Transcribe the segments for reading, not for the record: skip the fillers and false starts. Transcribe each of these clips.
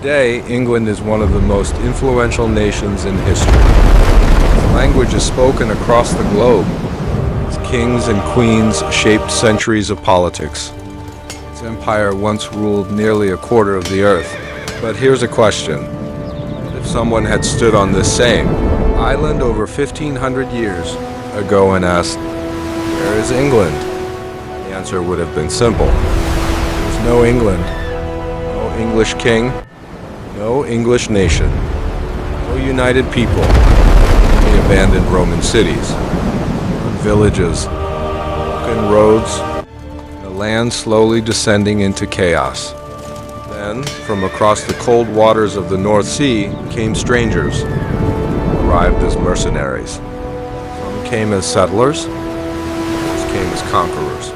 Today, England is one of the most influential nations in history. Its language is spoken across the globe. Its kings and queens shaped centuries of politics. Its empire once ruled nearly a quarter of the earth. But here's a question. If someone had stood on this same island over 1,500 years ago and asked, "Where is England?" the answer would have been simple. There's no England, no English king, no English nation, no united people, only abandoned Roman cities, villages, broken roads, and a land slowly descending into chaos. Then, from across the cold waters of the North Sea came strangers, who arrived as mercenaries. Some came as settlers, others came as conquerors.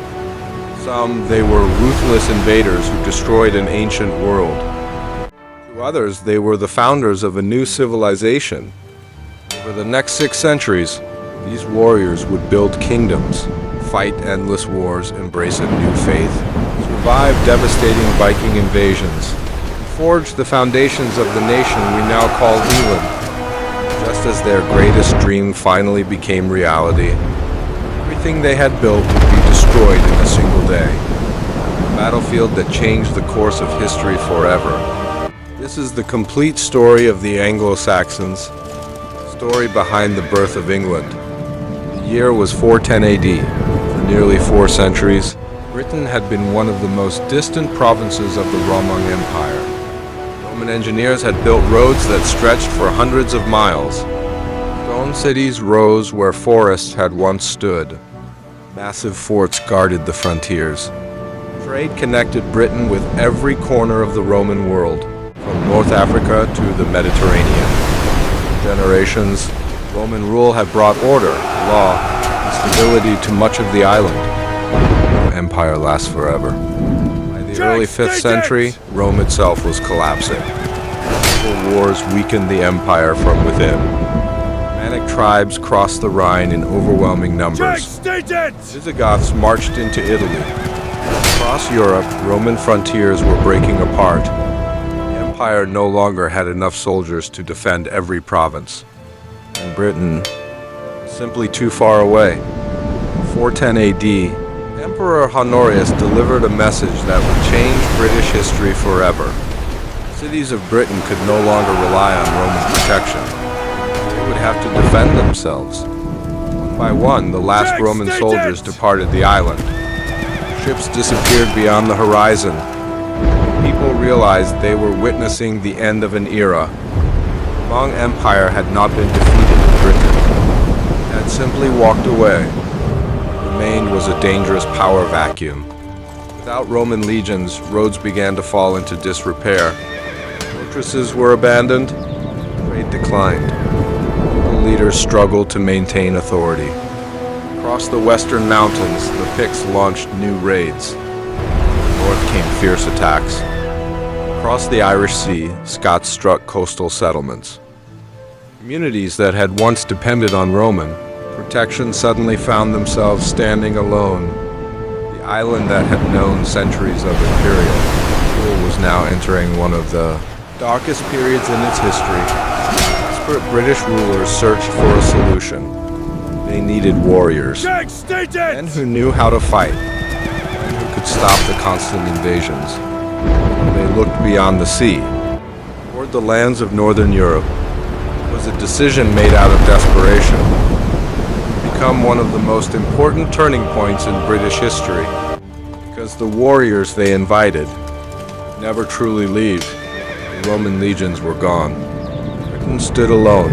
Some, they were ruthless invaders who destroyed an ancient world. To others, they were the founders of a new civilization. Over the next 6 centuries, these warriors would build kingdoms, fight endless wars, embrace a new faith, survive devastating Viking invasions, and forge the foundations of the nation we now call England. Just as their greatest dream finally became reality, everything they had built would be destroyed in a single day. A battlefield that changed the course of history forever. This is the complete story of the Anglo-Saxons, the story behind the birth of England. The year was 410 AD. For nearly 4 centuries, Britain had been one of the most distant provinces of the Roman Empire. Roman engineers had built roads that stretched for hundreds of miles. Stone cities rose where forests had once stood. Massive forts guarded the frontiers. Trade connected Britain with every corner of the Roman world, from North Africa to the Mediterranean. For generations, Roman rule had brought order, law, and stability to much of the island. No empire lasts forever. By the early 5th century, Rome itself was collapsing. Civil wars weakened the empire from within. Germanic tribes crossed the Rhine in overwhelming numbers. Visigoths marched into Italy. Across Europe, Roman frontiers were breaking apart. The empire no longer had enough soldiers to defend every province. And Britain, simply too far away. In 410 AD, Emperor Honorius delivered a message that would change British history forever. Cities of Britain could no longer rely on Roman protection. They would have to defend themselves. One by one, the last Roman soldiers departed the island. Ships disappeared beyond the horizon. People realized they were witnessing the end of an era. The Long Empire had not been defeated in Britain. It had simply walked away. What remained was a dangerous power vacuum. Without Roman legions, roads began to fall into disrepair. Fortresses were abandoned. Trade declined. Local leaders struggled to maintain authority. Across the western mountains, the Picts launched new raids. North came fierce attacks. Across the Irish Sea, Scots struck coastal settlements. Communities that had once depended on Roman protection suddenly found themselves standing alone. The island that had known centuries of imperial rule was now entering one of the darkest periods in its history. Desperate British rulers searched for a solution. They needed warriors, men who knew how to fight, men who could stop the constant invasions. They looked beyond the sea, toward the lands of northern Europe. It was a decision made out of desperation. It would become one of the most important turning points in British history, because the warriors they invited would never truly leave. The Roman legions were gone. Britain stood alone.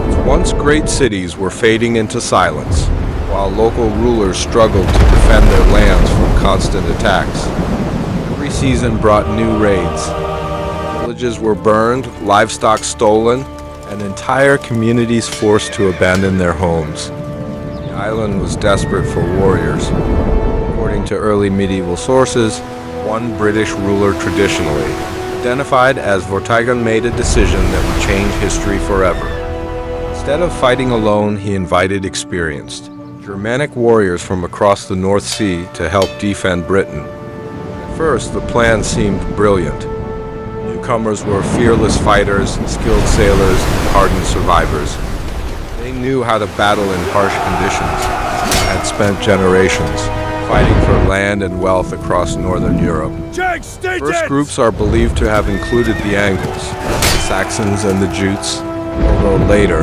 Its once great cities were fading into silence, while local rulers struggled to defend their lands from constant attacks. Every season brought new raids. Villages were burned, livestock stolen, and entire communities forced to abandon their homes. The island was desperate for warriors. According to early medieval sources, one British ruler traditionally, identified as Vortigern, made a decision that would change history forever. Instead of fighting alone, he invited experienced Germanic warriors from across the North Sea to help defend Britain. At first, the plan seemed brilliant. Newcomers were fearless fighters, skilled sailors, and hardened survivors. They knew how to battle in harsh conditions and had spent generations fighting for land and wealth across northern Europe. First groups are believed to have included the Angles, the Saxons, and the Jutes, although later,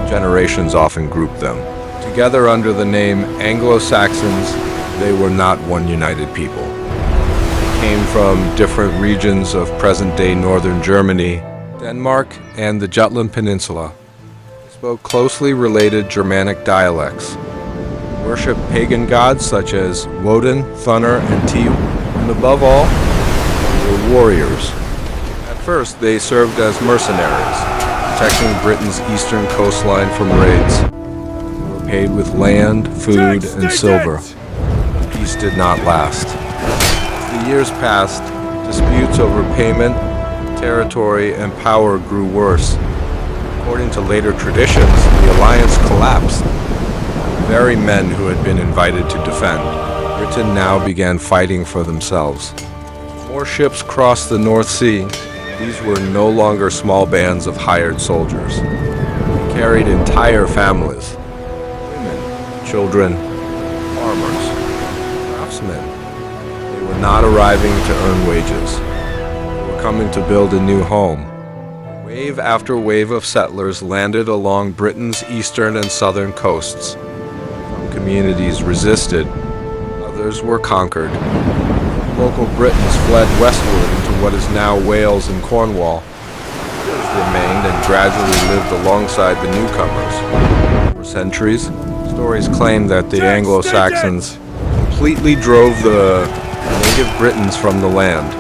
generations often grouped them. Together under the name Anglo-Saxons, they were not one united people. They came from different regions of present-day northern Germany, Denmark, and the Jutland Peninsula. They spoke closely related Germanic dialects, worshipped pagan gods such as Woden, Thunor, and Tyr, and above all, they were warriors. At first, they served as mercenaries, protecting Britain's eastern coastline from raids. They were paid with land, food, and silver. Peace did not last. As the years passed, disputes over payment, territory, and power grew worse. According to later traditions, the alliance collapsed. The very men who had been invited to defend, Britain now began fighting for themselves. More ships crossed the North Sea. These were no longer small bands of hired soldiers. They carried entire families, women, children, farmers, craftsmen. They were not arriving to earn wages. They were coming to build a new home. Wave after wave of settlers landed along Britain's eastern and southern coasts. Some communities resisted, others were conquered. Local Britons fled westward into what is now Wales and Cornwall. Others remained and gradually lived alongside the newcomers. For centuries, stories claim that the Anglo-Saxons completely drove the native Britons from the land.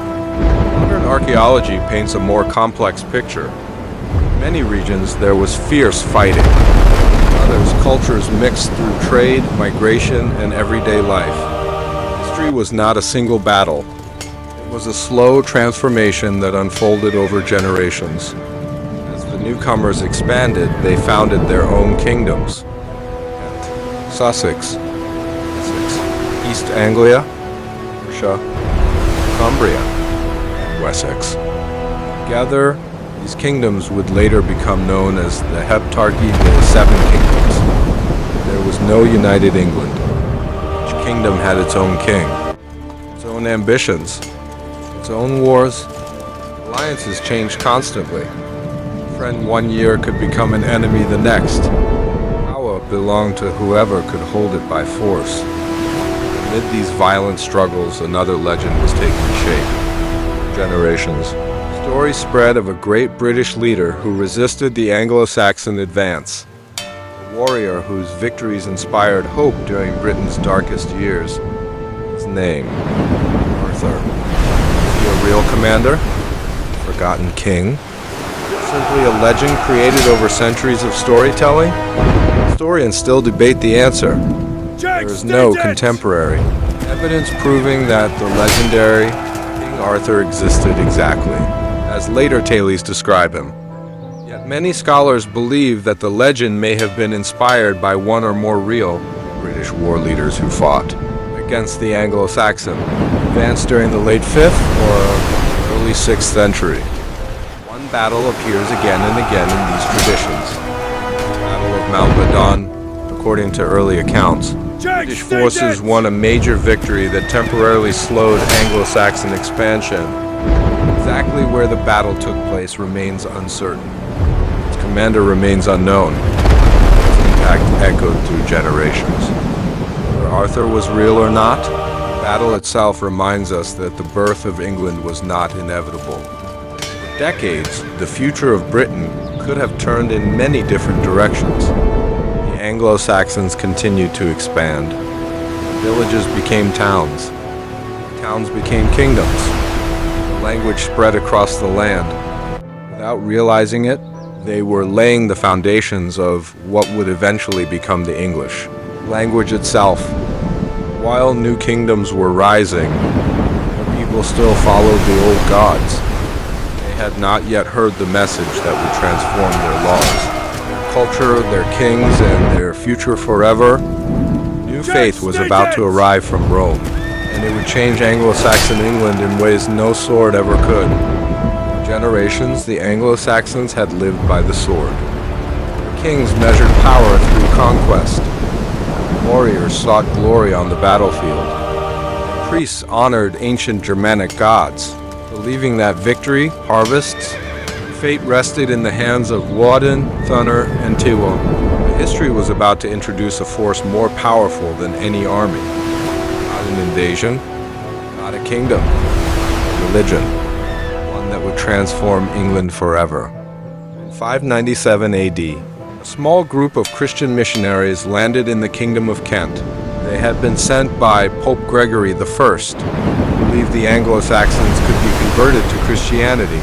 Modern archaeology paints a more complex picture. In many regions, there was fierce fighting. In others, cultures mixed through trade, migration, and everyday life. History was not a single battle. It was a slow transformation that unfolded over generations. As the newcomers expanded, they founded their own kingdoms. Sussex, East Anglia, Mercia, Cumbria, and Wessex. Together, these kingdoms would later become known as the Heptarchy the Seven Kingdoms. There was no united England. Each kingdom had its own king, its own ambitions, its own wars. Alliances changed constantly. A friend one year could become an enemy the next. Power belonged to whoever could hold it by force. Amid these violent struggles, another legend was taking shape. For generations, stories spread of a great British leader who resisted the Anglo-Saxon advance. A warrior whose victories inspired hope during Britain's darkest years. His name, Arthur. Was he a real commander? A forgotten king? Simply a legend created over centuries of storytelling? Historians still debate the answer. There is no contemporary evidence proving that the legendary King Arthur existed exactly, as later tales describe him. Yet many scholars believe that the legend may have been inspired by one or more real British war leaders who fought against the Anglo-Saxon, advanced during the late 5th or early 6th century. One battle appears again and again in these traditions. The Battle of Mount Badon, according to early accounts, British forces won a major victory that temporarily slowed Anglo-Saxon expansion. Exactly where the battle took place remains uncertain. Its commander remains unknown. Its impact echoed through generations. Whether Arthur was real or not, the battle itself reminds us that the birth of England was not inevitable. For decades, the future of Britain could have turned in many different directions. The Anglo-Saxons continued to expand. Villages became towns. Towns became kingdoms. Language spread across the land. Without realizing it, they were laying the foundations of what would eventually become the English. Language itself. While new kingdoms were rising, the people still followed the old gods. They had not yet heard the message that would transform their laws, culture, their kings, and their future forever. New faith was about to arrive from Rome, and it would change Anglo-Saxon England in ways no sword ever could. For generations, the Anglo-Saxons had lived by the sword. Their kings measured power through conquest. Warriors sought glory on the battlefield. Priests honored ancient Germanic gods, believing that victory, harvests, and fate rested in the hands of Woden, Thunor, and Tiwo. History was about to introduce a force more powerful than any army. Not an invasion, not a kingdom, a religion. One that would transform England forever. In 597 AD, a small group of Christian missionaries landed in the Kingdom of Kent. They had been sent by Pope Gregory I, who believed the Anglo-Saxons could be converted to Christianity.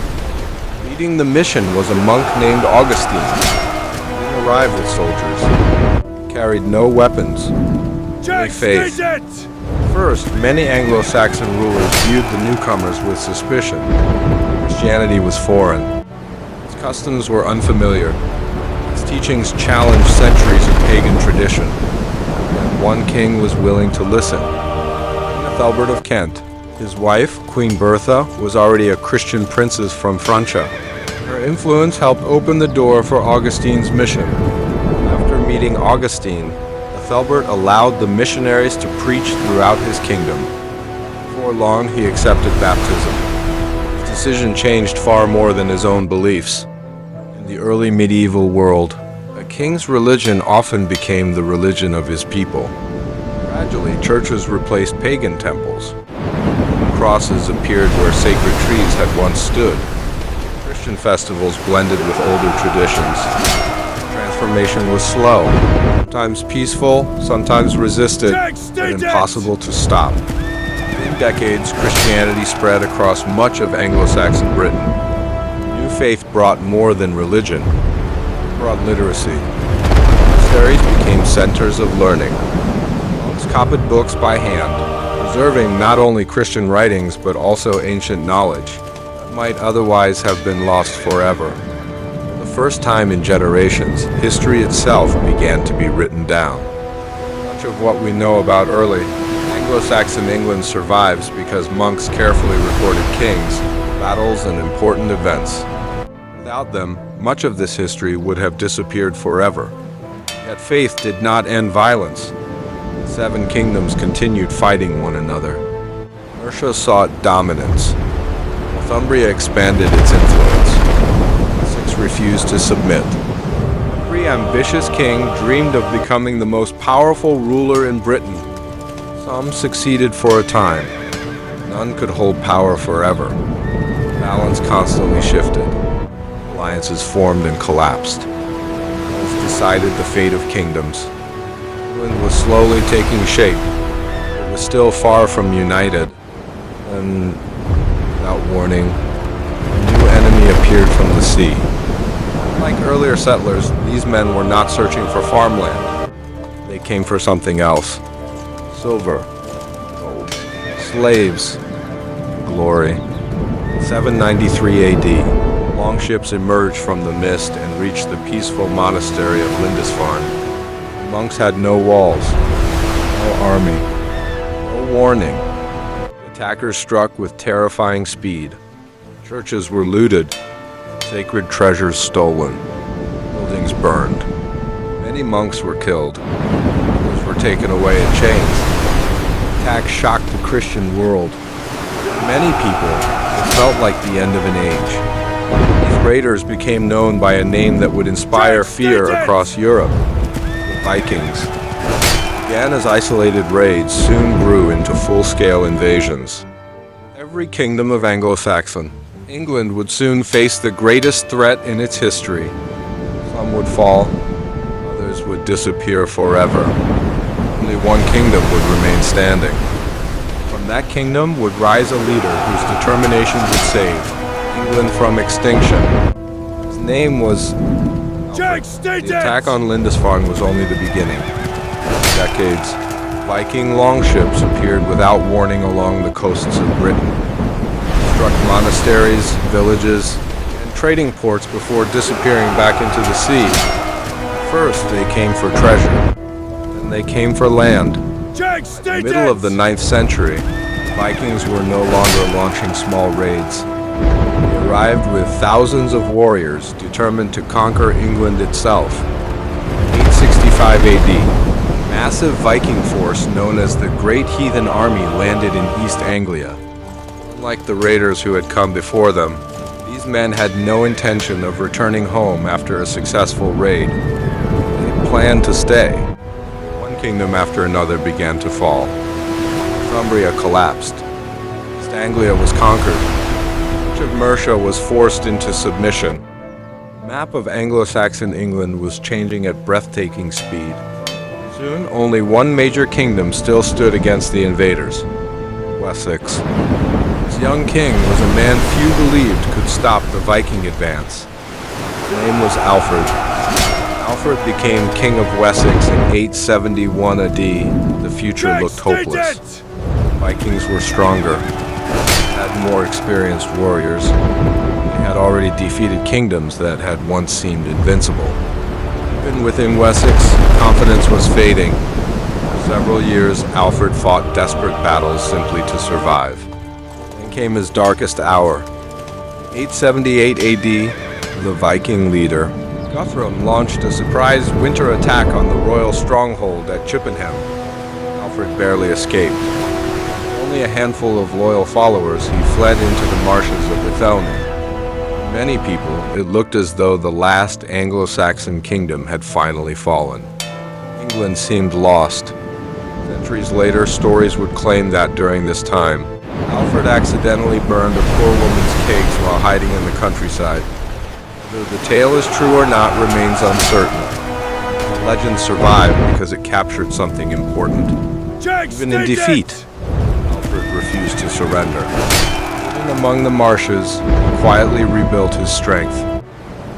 Leading the mission was a monk named Augustine. He didn't arrive with soldiers. He carried no weapons, only faith. First, many Anglo-Saxon rulers viewed the newcomers with suspicion. Christianity was foreign. Its customs were unfamiliar. Its teachings challenged centuries of pagan tradition. Yet one king was willing to listen. Ethelbert of Kent. His wife, Queen Bertha, was already a Christian princess from Francia. Her influence helped open the door for Augustine's mission. After meeting Augustine, Ethelbert allowed the missionaries to preach throughout his kingdom. Before long, he accepted baptism. His decision changed far more than his own beliefs. In the early medieval world, a king's religion often became the religion of his people. Gradually, churches replaced pagan temples. Crosses appeared where sacred trees had once stood. Christian festivals blended with older traditions. Transformation was slow, sometimes peaceful, sometimes resisted, but impossible to stop. In decades, Christianity spread across much of Anglo-Saxon Britain. The new faith brought more than religion. It brought literacy. Monasteries became centers of learning. Monks copied books by hand, preserving not only Christian writings but also ancient knowledge that might otherwise have been lost forever. For the first time in generations, history itself began to be written down. Much of what we know about early Anglo-Saxon England survives because monks carefully recorded kings, battles, and important events. Without them, much of this history would have disappeared forever. Yet faith did not end violence. The seven kingdoms continued fighting one another. Mercia sought dominance. Northumbria expanded its influence. Wessex refused to submit. Every ambitious king dreamed of becoming the most powerful ruler in Britain. Some succeeded for a time. None could hold power forever. The balance constantly shifted. Alliances formed and collapsed. This decided the fate of kingdoms. England was slowly taking shape. It was still far from united. And, without warning, a new enemy appeared from the sea. Like earlier settlers, these men were not searching for farmland. They came for something else. Silver, gold, slaves, glory. 793 AD, longships emerged from the mist and reached the peaceful monastery of Lindisfarne. The monks had no walls, no army, no warning. The attackers struck with terrifying speed. Churches were looted, sacred treasures stolen, buildings burned. Many monks were killed. Others were taken away in chains. The attack shocked the Christian world. For many people, it felt like the end of an age. These raiders became known by a name that would inspire fear across Europe: the Vikings. Began as isolated raids, soon grew into full-scale invasions. Every kingdom of Anglo-Saxon, England would soon face the greatest threat in its history. Some would fall, others would disappear forever. Only one kingdom would remain standing. From that kingdom would rise a leader whose determination would save England from extinction. His name was Alfred. The attack on Lindisfarne was only the beginning. For decades, Viking longships appeared without warning along the coasts of Britain. They struck monasteries, villages, and trading ports before disappearing back into the sea. First, they came for treasure. Then they came for land. In the middle of the 9th century, Vikings were no longer launching small raids. They arrived with thousands of warriors determined to conquer England itself. 865 AD, a massive Viking force known as the Great Heathen Army landed in East Anglia. Unlike the raiders who had come before them, these men had no intention of returning home after a successful raid. They planned to stay. One kingdom after another began to fall. Northumbria collapsed. East Anglia was conquered. Much of Mercia was forced into submission. The map of Anglo-Saxon England was changing at breathtaking speed. Soon, only one major kingdom still stood against the invaders: Wessex. His young king was a man few believed could stop the Viking advance. His name was Alfred. Alfred became king of Wessex in 871 AD. The future looked hopeless. Vikings were stronger, had more experienced warriors. They had already defeated kingdoms that had once seemed invincible. Even within Wessex, confidence was fading. For several years, Alfred fought desperate battles simply to survive. Then came his darkest hour. 878 AD, the Viking leader, Guthrum, launched a surprise winter attack on the royal stronghold at Chippenham. Alfred barely escaped. Only a handful of loyal followers, he fled into the marshes of Athelney. To many people, it looked as though the last Anglo-Saxon kingdom had finally fallen. England seemed lost. Centuries later, stories would claim that during this time, Alfred accidentally burned a poor woman's cakes while hiding in the countryside. Whether the tale is true or not remains uncertain. The legend survived because it captured something important. Even in defeat, Alfred refused to surrender. Living among the marshes, he quietly rebuilt his strength.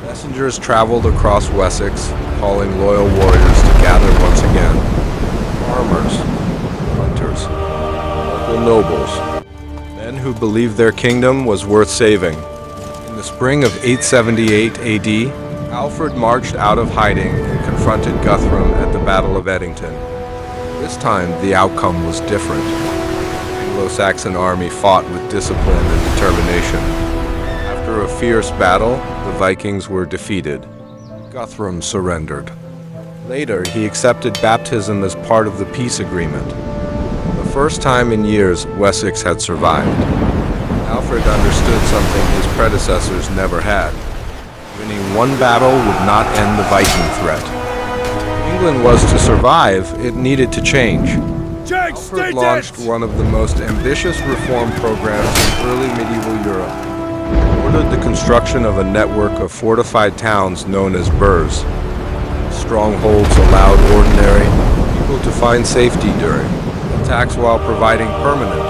Messengers traveled across Wessex, calling loyal warriors to gather once again. Farmers, hunters, local nobles, men who believed their kingdom was worth saving. In the spring of 878 AD, Alfred marched out of hiding and confronted Guthrum at the Battle of Edington. This time, the outcome was different. The Anglo-Saxon army fought with discipline and determination. After a fierce battle, the Vikings were defeated. Guthrum surrendered. Later, he accepted baptism as part of the peace agreement. The first time in years, Wessex had survived. Alfred understood something his predecessors never had. Winning one battle would not end the Viking threat. If England was to survive, it needed to change. Alfred launched one of the most ambitious reform programs in early medieval Europe. He ordered the construction of a network of fortified towns known as burhs. Strongholds allowed ordinary people to find safety during attacks while providing permanent,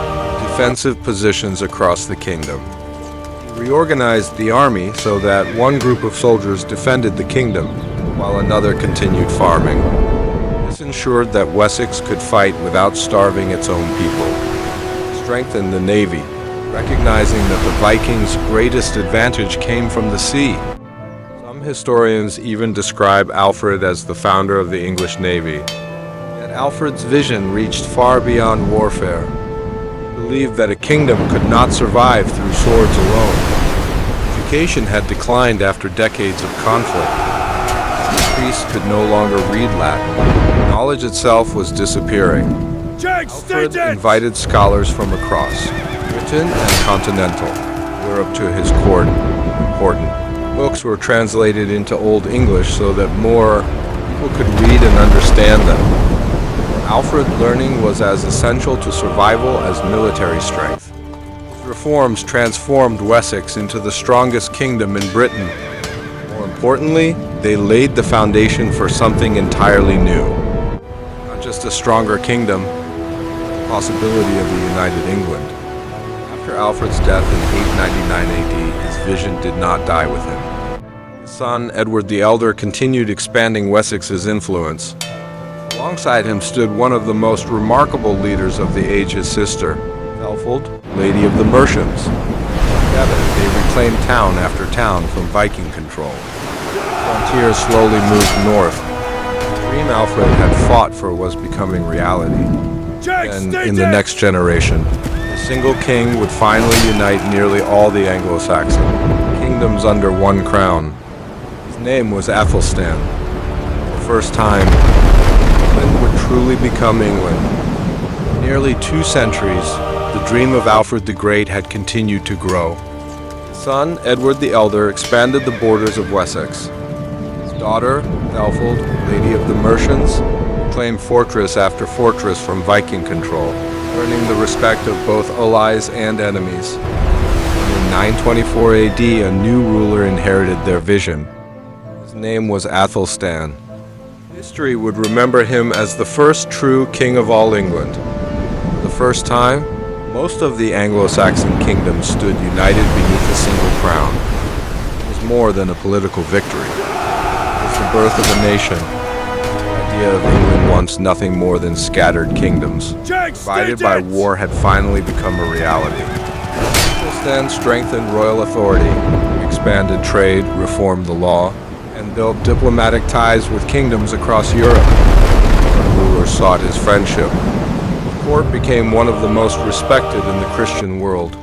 defensive positions across the kingdom. He reorganized the army so that one group of soldiers defended the kingdom, while another continued farming. This ensured that Wessex could fight without starving its own people. He strengthened the navy, recognizing that the Vikings' greatest advantage came from the sea. Some historians even describe Alfred as the founder of the English navy. Yet Alfred's vision reached far beyond warfare. He believed that a kingdom could not survive through swords alone. Education had declined after decades of conflict. Priests could no longer read Latin. Knowledge itself was disappearing. Alfred invited scholars from across Britain and continental Europe to his court. Important books were translated into Old English so that more people could read and understand them. For Alfred, learning was as essential to survival as military strength. His reforms transformed Wessex into the strongest kingdom in Britain. More importantly, they laid the foundation for something entirely new. Not just a stronger kingdom, but the possibility of a united England. After Alfred's death in 899 AD, his vision did not die with him. His son, Edward the Elder, continued expanding Wessex's influence. Alongside him stood one of the most remarkable leaders of the age, his sister, Ethelfald, Lady of the Mercians. Together, they reclaimed town after town from Viking control. Frontiers slowly moved north. The dream Alfred had fought for was becoming reality. And in the next generation, A single king would finally unite nearly all the Anglo-Saxon kingdoms under one crown. His name was Athelstan. For the first time, England would truly become England. For nearly 2 centuries, the dream of Alfred the Great had continued to grow. His son, Edward the Elder, expanded the borders of Wessex. His daughter, Ethelfald, Lady of the Mercians, claimed fortress after fortress from Viking control, earning the respect of both allies and enemies. In 924 AD, a new ruler inherited their vision. His name was Athelstan. History would remember him as the first true king of all England. For the first time, most of the Anglo-Saxon kingdoms stood united beneath a single crown. It was more than a political victory. It was the birth of a nation. The idea of England, once nothing more than scattered kingdoms, divided by war, had finally become a reality. Athelstan strengthened royal authority, expanded trade, reformed the law, and built diplomatic ties with kingdoms across Europe. Rulers sought his friendship. The court became one of the most respected in the Christian world.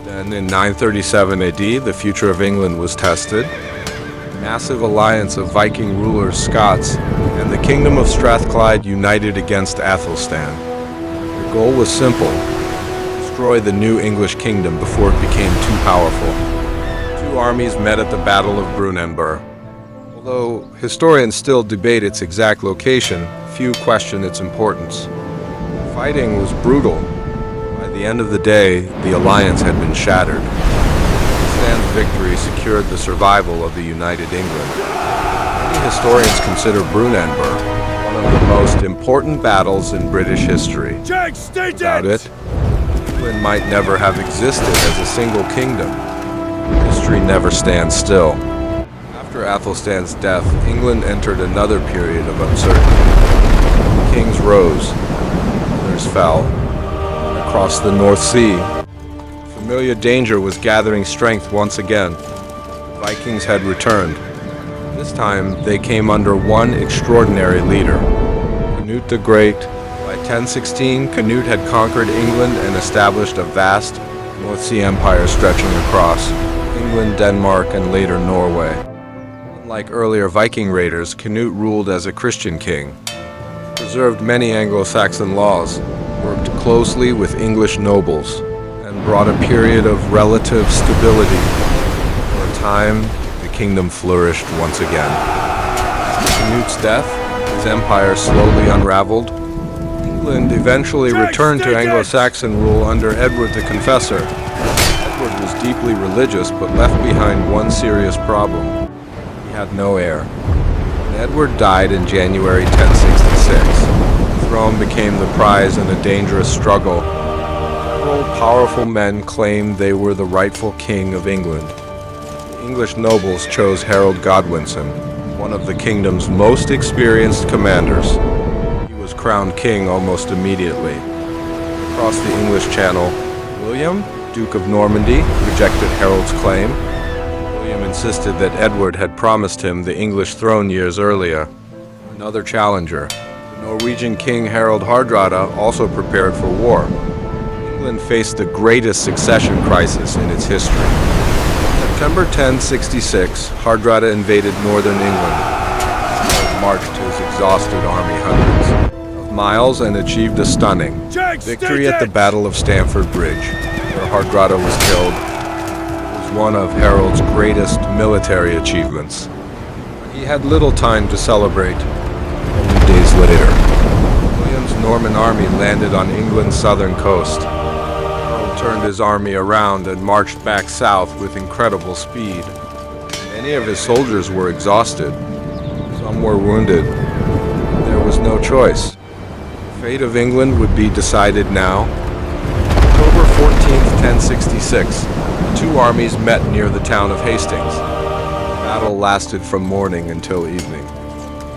Then, in 937 AD, the future of England was tested. A massive alliance of Viking rulers, Scots, and the kingdom of Strathclyde united against Athelstan. Their goal was simple: destroy the new English kingdom before it became too powerful. 2 armies met at the Battle of Brunanburh. Although historians still debate its exact location, few question its importance. Fighting was brutal. By the end of the day, the alliance had been shattered. Stan's victory secured the survival of the united England. Many historians consider Brunanburh one of the most important battles in British history. Without it, England might never have existed as a single kingdom. History never stands still. After Athelstan's death, England entered another period of uncertainty. Kings rose, others fell. Across the North Sea, familiar danger was gathering strength once again. The Vikings had returned. This time, they came under one extraordinary leader, Canute the Great. By 1016, Canute had conquered England and established a vast North Sea empire stretching across England, Denmark, and later Norway. Unlike earlier Viking raiders, Canute ruled as a Christian king, preserved many Anglo-Saxon laws, worked closely with English nobles, and brought a period of relative stability. For a time, the kingdom flourished once again. After Canute's death, his empire slowly unraveled. England eventually returned to Anglo-Saxon rule under Edward the Confessor. Edward was deeply religious, but left behind one serious problem. He had no heir. When Edward died in January 1066, the throne became the prize in a dangerous struggle. Several powerful men claimed they were the rightful king of England. The English nobles chose Harold Godwinson, one of the kingdom's most experienced commanders. He was crowned king almost immediately. Across the English Channel, William, Duke of Normandy, rejected Harold's claim. William insisted that Edward had promised him the English throne years earlier. Another challenger, the Norwegian king Harald Hardrada, also prepared for war. England faced the greatest succession crisis in its history. In September 1066, Hardrada invaded northern England. He marched his exhausted army hundreds of miles and achieved a stunning victory at the Battle of Stamford Bridge, where Hardrada was killed. It was one of Harold's greatest military achievements. He had little time to celebrate. Only days later, William's Norman army landed on England's southern coast. Harold turned his army around and marched back south with incredible speed. Many of his soldiers were exhausted. Some were wounded. There was no choice. The fate of England would be decided now. October 14th, 1066, the 2 armies met near the town of Hastings. The battle lasted from morning until evening.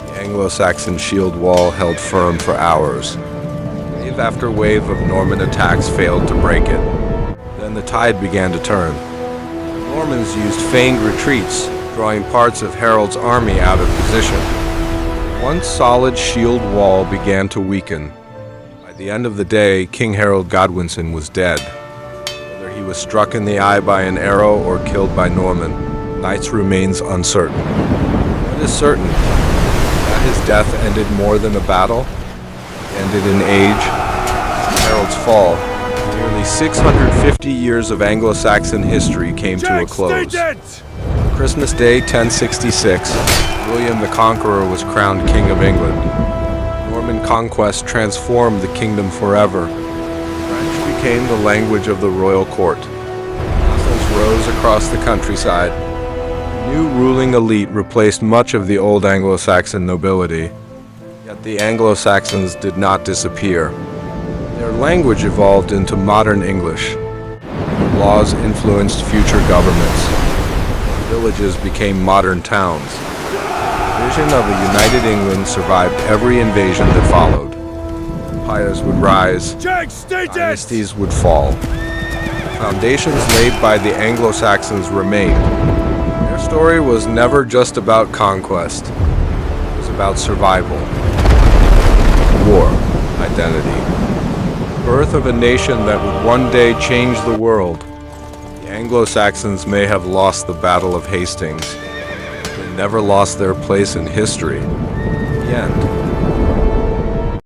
The Anglo-Saxon shield wall held firm for hours. Wave after wave of Norman attacks failed to break it. Then the tide began to turn. The Normans used feigned retreats, drawing parts of Harold's army out of position. One solid shield wall began to weaken. By the end of the day, King Harold Godwinson was dead. Whether he was struck in the eye by an arrow or killed by Norman, Knights remains uncertain. What is certain? That his death ended more than a battle, ended an age. Harold's fall, nearly 650 years of Anglo-Saxon history came to a close. Christmas Day 1066, William the Conqueror was crowned King of England. Norman Conquest transformed the kingdom forever. French became the language of the royal court. Castles rose across the countryside. A new ruling elite replaced much of the old Anglo-Saxon nobility. Yet the Anglo-Saxons did not disappear. Their language evolved into modern English. Their laws influenced future governments. Villages became modern towns. The vision of a united England survived every invasion that followed. Empires would rise, dynasties would fall. The foundations laid by the Anglo-Saxons remained. Their story was never just about conquest. It was about survival, war, identity. The birth of a nation that would one day change the world. The Anglo-Saxons may have lost the Battle of Hastings. They never lost their place in history. The end.